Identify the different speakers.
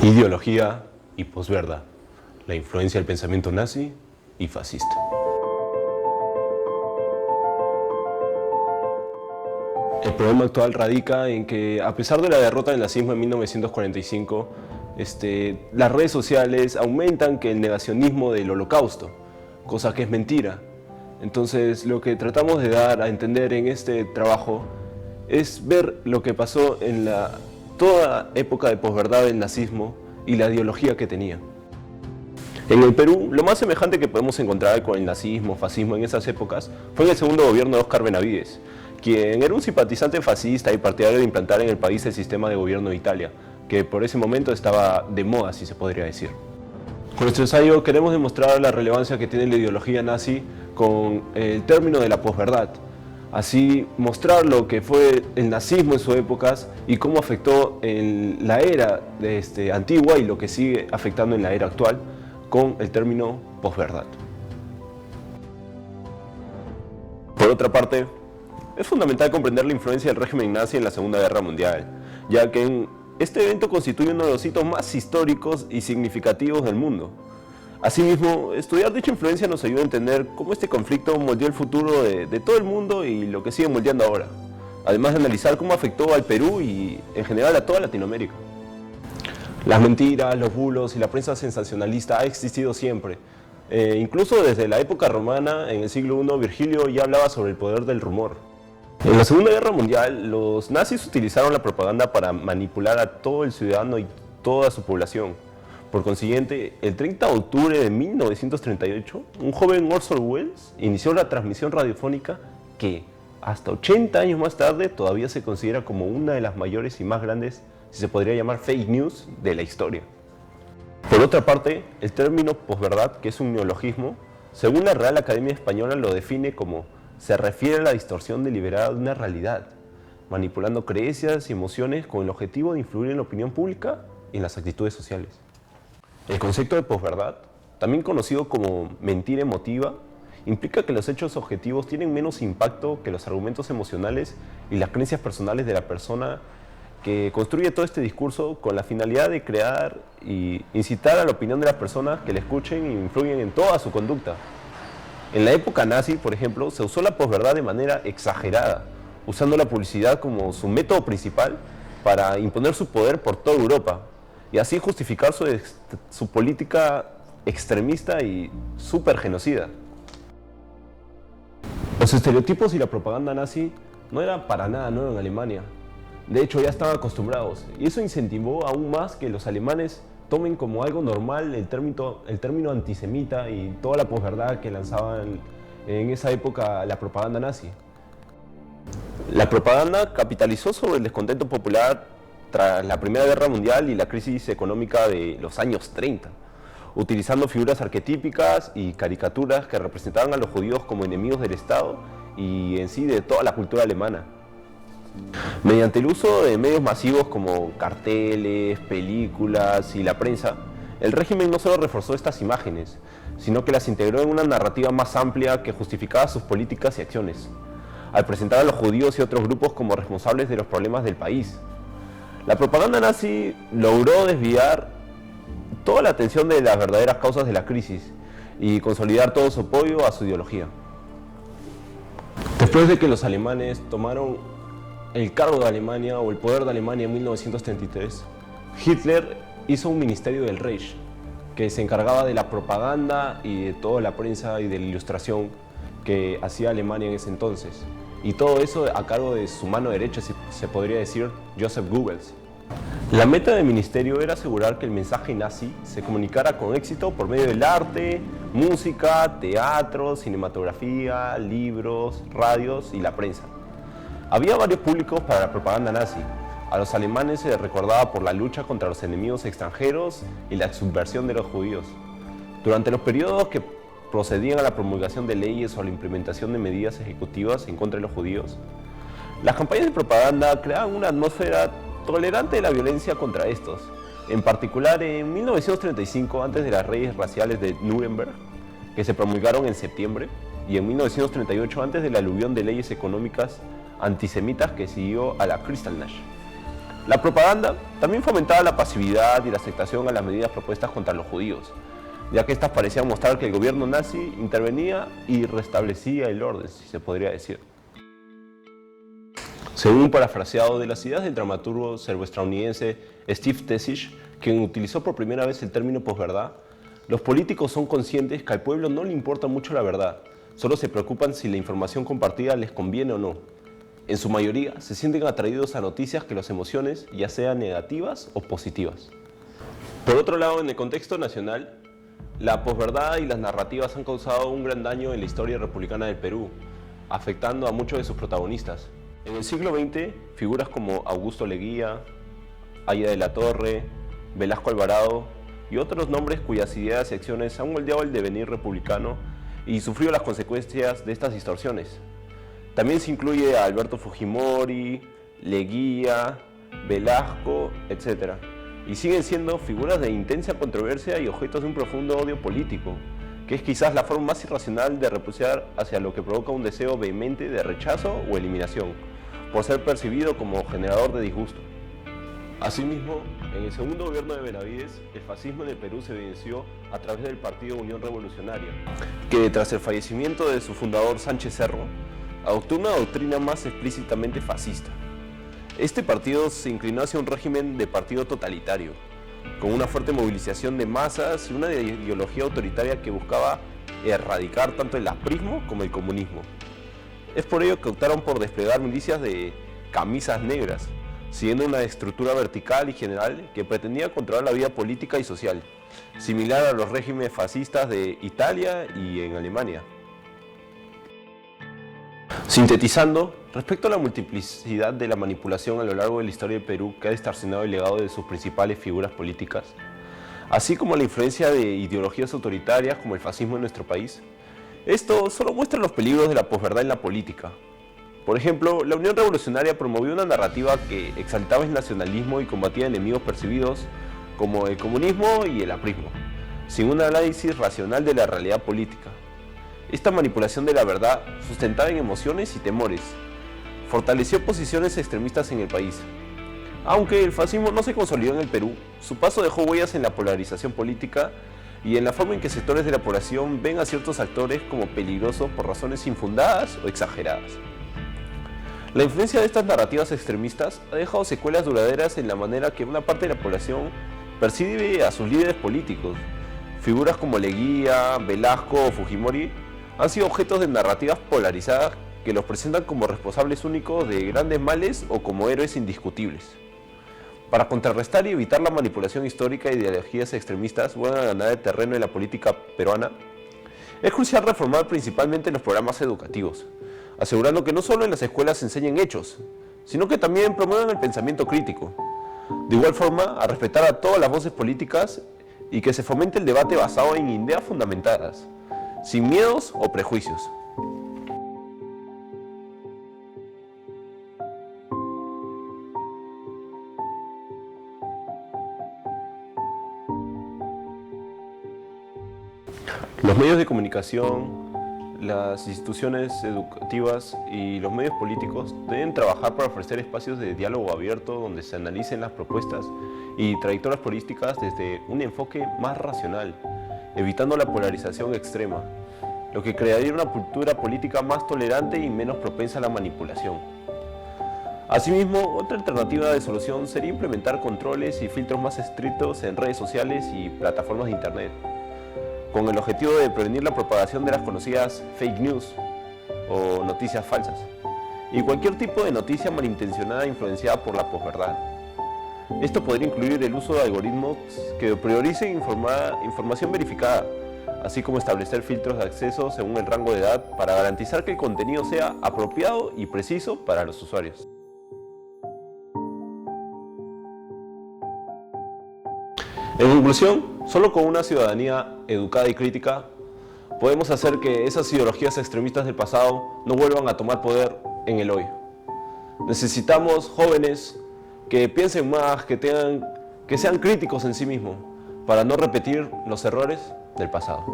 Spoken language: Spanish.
Speaker 1: Ideología y posverdad, la influencia del pensamiento nazi y fascista. El problema actual radica en que, a pesar de la derrota del nazismo en 1945, las redes sociales aumentan que el negacionismo del holocausto, cosa que es mentira. Entonces, lo que tratamos de dar a entender en este trabajo es ver lo que pasó en toda época de posverdad del nazismo y la ideología que tenía. En el Perú, lo más semejante que podemos encontrar con el nazismo, fascismo en esas épocas fue en el segundo gobierno de Óscar Benavides, quien era un simpatizante fascista y partidario de implantar en el país el sistema de gobierno de Italia, que por ese momento estaba de moda, si se podría decir. Con nuestro ensayo queremos demostrar la relevancia que tiene la ideología nazi con el término de la posverdad. Así mostrar lo que fue el nazismo en sus épocas y cómo afectó en la era antigua y lo que sigue afectando en la era actual con el término posverdad. Por otra parte, es fundamental comprender la influencia del régimen nazi en la Segunda Guerra Mundial, ya que este evento constituye uno de los hitos más históricos y significativos del mundo. Asimismo, estudiar dicha influencia nos ayuda a entender cómo este conflicto moldeó el futuro de todo el mundo y lo que sigue moldeando ahora, además de analizar cómo afectó al Perú y en general a toda Latinoamérica. Las mentiras, los bulos y la prensa sensacionalista ha existido siempre. Incluso desde la época romana, en el siglo I, Virgilio ya hablaba sobre el poder del rumor. En la Segunda Guerra Mundial, los nazis utilizaron la propaganda para manipular a todo el ciudadano y toda su población. Por consiguiente, el 30 de octubre de 1938, un joven Orson Welles inició la transmisión radiofónica que, hasta 80 años más tarde, todavía se considera como una de las mayores y más grandes, si se podría llamar fake news, de la historia. Por otra parte, el término posverdad, que es un neologismo, según la Real Academia Española lo define como se refiere a la distorsión deliberada de una realidad, manipulando creencias y emociones con el objetivo de influir en la opinión pública y en las actitudes sociales. El concepto de posverdad, también conocido como mentira emotiva, implica que los hechos objetivos tienen menos impacto que los argumentos emocionales y las creencias personales de la persona que construye todo este discurso con la finalidad de crear y incitar a la opinión de las personas que le escuchen y influyen en toda su conducta. En la época nazi, por ejemplo, se usó la posverdad de manera exagerada, usando la publicidad como su método principal para imponer su poder por toda Europa y así justificar su política extremista y súper genocida. Los estereotipos y la propaganda nazi no eran para nada nuevos en Alemania. De hecho, ya estaban acostumbrados y eso incentivó aún más que los alemanes tomen como algo normal el término antisemita y toda la posverdad que lanzaban en esa época la propaganda nazi. La propaganda capitalizó sobre el descontento popular tras la Primera Guerra Mundial y la crisis económica de los años 30, utilizando figuras arquetípicas y caricaturas que representaban a los judíos como enemigos del Estado y en sí de toda la cultura alemana. Mediante el uso de medios masivos como carteles, películas y la prensa, el régimen no solo reforzó estas imágenes, sino que las integró en una narrativa más amplia que justificaba sus políticas y acciones, al presentar a los judíos y otros grupos como responsables de los problemas del país. La propaganda nazi logró desviar toda la atención de las verdaderas causas de la crisis y consolidar todo su apoyo a su ideología. Después de que los alemanes tomaron el cargo de Alemania o el poder de Alemania en 1933, Hitler hizo un ministerio del Reich que se encargaba de la propaganda y de toda la prensa y de la ilustración que hacía Alemania en ese entonces. Y todo eso a cargo de su mano derecha, si se podría decir, Joseph Goebbels. La meta del ministerio era asegurar que el mensaje nazi se comunicara con éxito por medio del arte, música, teatro, cinematografía, libros, radios y la prensa. Había varios públicos para la propaganda nazi. A los alemanes se les recordaba por la lucha contra los enemigos extranjeros y la subversión de los judíos. Durante los periodos que procedían a la promulgación de leyes o a la implementación de medidas ejecutivas en contra de los judíos, las campañas de propaganda creaban una atmósfera tolerante de la violencia contra estos. En particular, en 1935, antes de las leyes raciales de Nuremberg, que se promulgaron en septiembre, y en 1938, antes de la aluvión de leyes económicas antisemitas que siguió a la Kristallnacht. La propaganda también fomentaba la pasividad y la aceptación a las medidas propuestas contra los judíos, ya que estas parecían mostrar que el gobierno nazi intervenía y restablecía el orden, si se podría decir. Según un parafraseado de las ideas del dramaturgo serbo-estadounidense Steve Teschich, quien utilizó por primera vez el término posverdad, los políticos son conscientes que al pueblo no le importa mucho la verdad, solo se preocupan si la información compartida les conviene o no. En su mayoría, se sienten atraídos a noticias que los emociones, ya sean negativas o positivas. Por otro lado, en el contexto nacional, la posverdad y las narrativas han causado un gran daño en la historia republicana del Perú, afectando a muchos de sus protagonistas. En el siglo XX, figuras como Augusto Leguía, Aya de la Torre, Velasco Alvarado y otros nombres cuyas ideas y acciones han moldeado el devenir republicano y sufrido las consecuencias de estas distorsiones. También se incluye a Alberto Fujimori, Leguía, Velasco, etc. Y siguen siendo figuras de intensa controversia y objetos de un profundo odio político, que es quizás la forma más irracional de repudiar hacia lo que provoca un deseo vehemente de rechazo o eliminación, por ser percibido como generador de disgusto. Asimismo, en el segundo gobierno de Benavides, el fascismo en el Perú se evidenció a través del partido Unión Revolucionaria, que tras el fallecimiento de su fundador Sánchez Cerro, adoptó una doctrina más explícitamente fascista. Este partido se inclinó hacia un régimen de partido totalitario, con una fuerte movilización de masas y una ideología autoritaria que buscaba erradicar tanto el aprismo como el comunismo. Es por ello que optaron por desplegar milicias de camisas negras, siguiendo una estructura vertical y general que pretendía controlar la vida política y social, similar a los regímenes fascistas de Italia y en Alemania. Sintetizando, respecto a la multiplicidad de la manipulación a lo largo de la historia del Perú que ha distorsionado el legado de sus principales figuras políticas, así como la influencia de ideologías autoritarias como el fascismo en nuestro país, esto solo muestra los peligros de la posverdad en la política. Por ejemplo, la Unión Revolucionaria promovió una narrativa que exaltaba el nacionalismo y combatía enemigos percibidos como el comunismo y el aprismo, sin un análisis racional de la realidad política. Esta manipulación de la verdad, sustentada en emociones y temores, fortaleció posiciones extremistas en el país. Aunque el fascismo no se consolidó en el Perú, su paso dejó huellas en la polarización política y en la forma en que sectores de la población ven a ciertos actores como peligrosos por razones infundadas o exageradas. La influencia de estas narrativas extremistas ha dejado secuelas duraderas en la manera que una parte de la población percibe a sus líderes políticos. Figuras como Leguía, Velasco o Fujimori han sido objetos de narrativas polarizadas que los presentan como responsables únicos de grandes males o como héroes indiscutibles. Para contrarrestar y evitar la manipulación histórica e ideologías extremistas vuelvan a ganar el terreno en la política peruana, es crucial reformar principalmente los programas educativos, asegurando que no solo en las escuelas se enseñen hechos, sino que también promuevan el pensamiento crítico. De igual forma, a respetar a todas las voces políticas y que se fomente el debate basado en ideas fundamentadas, sin miedos o prejuicios. Los medios de comunicación, las instituciones educativas y los medios políticos deben trabajar para ofrecer espacios de diálogo abierto donde se analicen las propuestas y trayectorias políticas desde un enfoque más racional, evitando la polarización extrema, lo que crearía una cultura política más tolerante y menos propensa a la manipulación. Asimismo, otra alternativa de solución sería implementar controles y filtros más estrictos en redes sociales y plataformas de Internet, con el objetivo de prevenir la propagación de las conocidas fake news o noticias falsas, y cualquier tipo de noticia malintencionada e influenciada por la posverdad. Esto podría incluir el uso de algoritmos que prioricen información verificada, así como establecer filtros de acceso según el rango de edad para garantizar que el contenido sea apropiado y preciso para los usuarios. En conclusión, solo con una ciudadanía educada y crítica podemos hacer que esas ideologías extremistas del pasado no vuelvan a tomar poder en el hoy. Necesitamos jóvenes que piensen más, que sean críticos en sí mismos, para no repetir los errores del pasado.